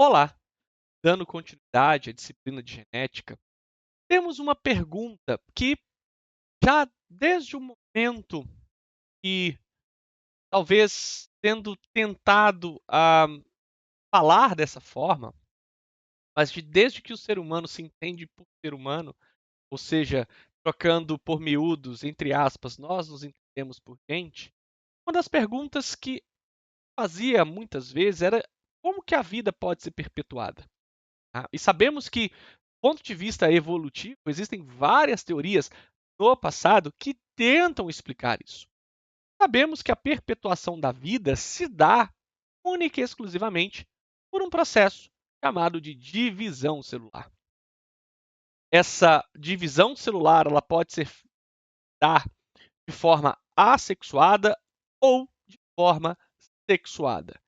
Olá, dando continuidade à disciplina de genética, temos uma pergunta que já desde o momento que talvez tendo tentado falar dessa forma, mas desde que o ser humano se entende por ser humano, ou seja, trocando por miúdos, entre aspas, nós nos entendemos por gente, uma das perguntas que fazia muitas vezes era como que a vida pode ser perpetuada? E sabemos que, do ponto de vista evolutivo, existem várias teorias no passado que tentam explicar isso. Sabemos que a perpetuação da vida se dá única e exclusivamente por um processo chamado de divisão celular. Essa divisão celular ela pode ser dar de forma assexuada ou de forma sexuada.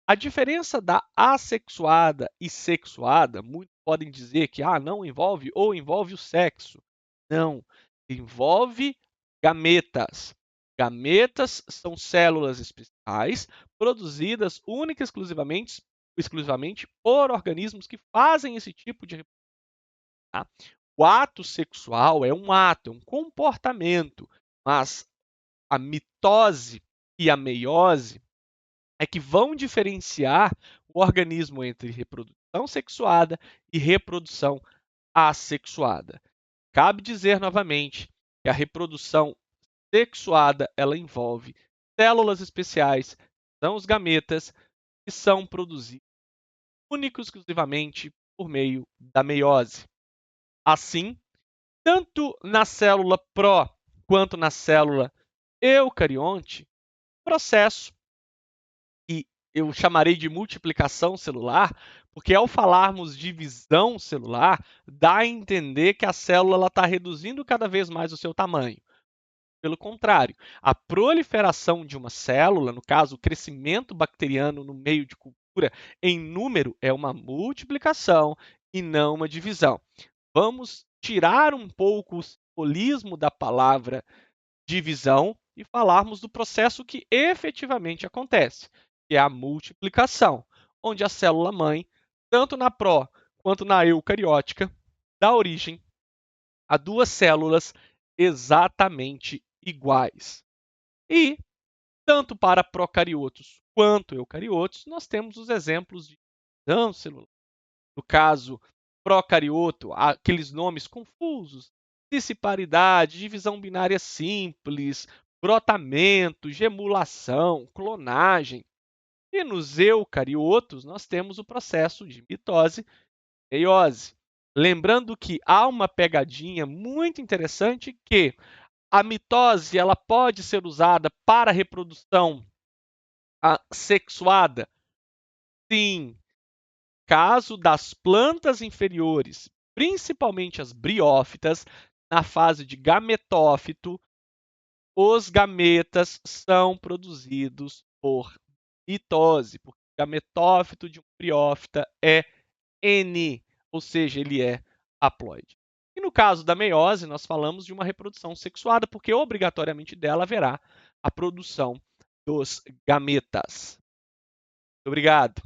A diferença da assexuada e sexuada, muitos podem dizer que não envolve ou envolve o sexo. Não, envolve gametas. Gametas são células especiais produzidas única e exclusivamente por organismos que fazem esse tipo de reprodução. Tá? O ato sexual é um ato, é um comportamento, mas a mitose e a meiose é que vão diferenciar o organismo entre reprodução sexuada e reprodução assexuada. Cabe dizer novamente que a reprodução sexuada ela envolve células especiais, são os gametas, que são produzidos única e exclusivamente por meio da meiose. Assim, tanto na célula pró quanto na célula eucarionte, o processo que eu chamarei de multiplicação celular, porque ao falarmos de divisão celular, dá a entender que a célula está reduzindo cada vez mais o seu tamanho. Pelo contrário, a proliferação de uma célula, no caso, o crescimento bacteriano no meio de cultura, em número, é uma multiplicação e não uma divisão. Vamos tirar um pouco o simbolismo da palavra divisão e falarmos do processo que efetivamente acontece, que é a multiplicação, onde a célula-mãe, tanto na pró quanto na eucariótica, dá origem a duas células exatamente iguais. E, tanto para procariotos quanto eucariotos, nós temos os exemplos de divisão celular. No caso, procarioto, aqueles nomes confusos, disparidade, divisão binária simples, brotamento, gemulação, clonagem. E nos eucariotos, nós temos o processo de mitose e meiose. Lembrando que há uma pegadinha muito interessante que a mitose ela pode ser usada para reprodução sexuada? Sim, caso das plantas inferiores, principalmente as briófitas, na fase de gametófito, os gametas são produzidos por mitose, porque o gametófito de um briófita é N, ou seja, ele é haploide. E no caso da meiose, nós falamos de uma reprodução sexuada, porque obrigatoriamente dela haverá a produção dos gametas. Muito obrigado.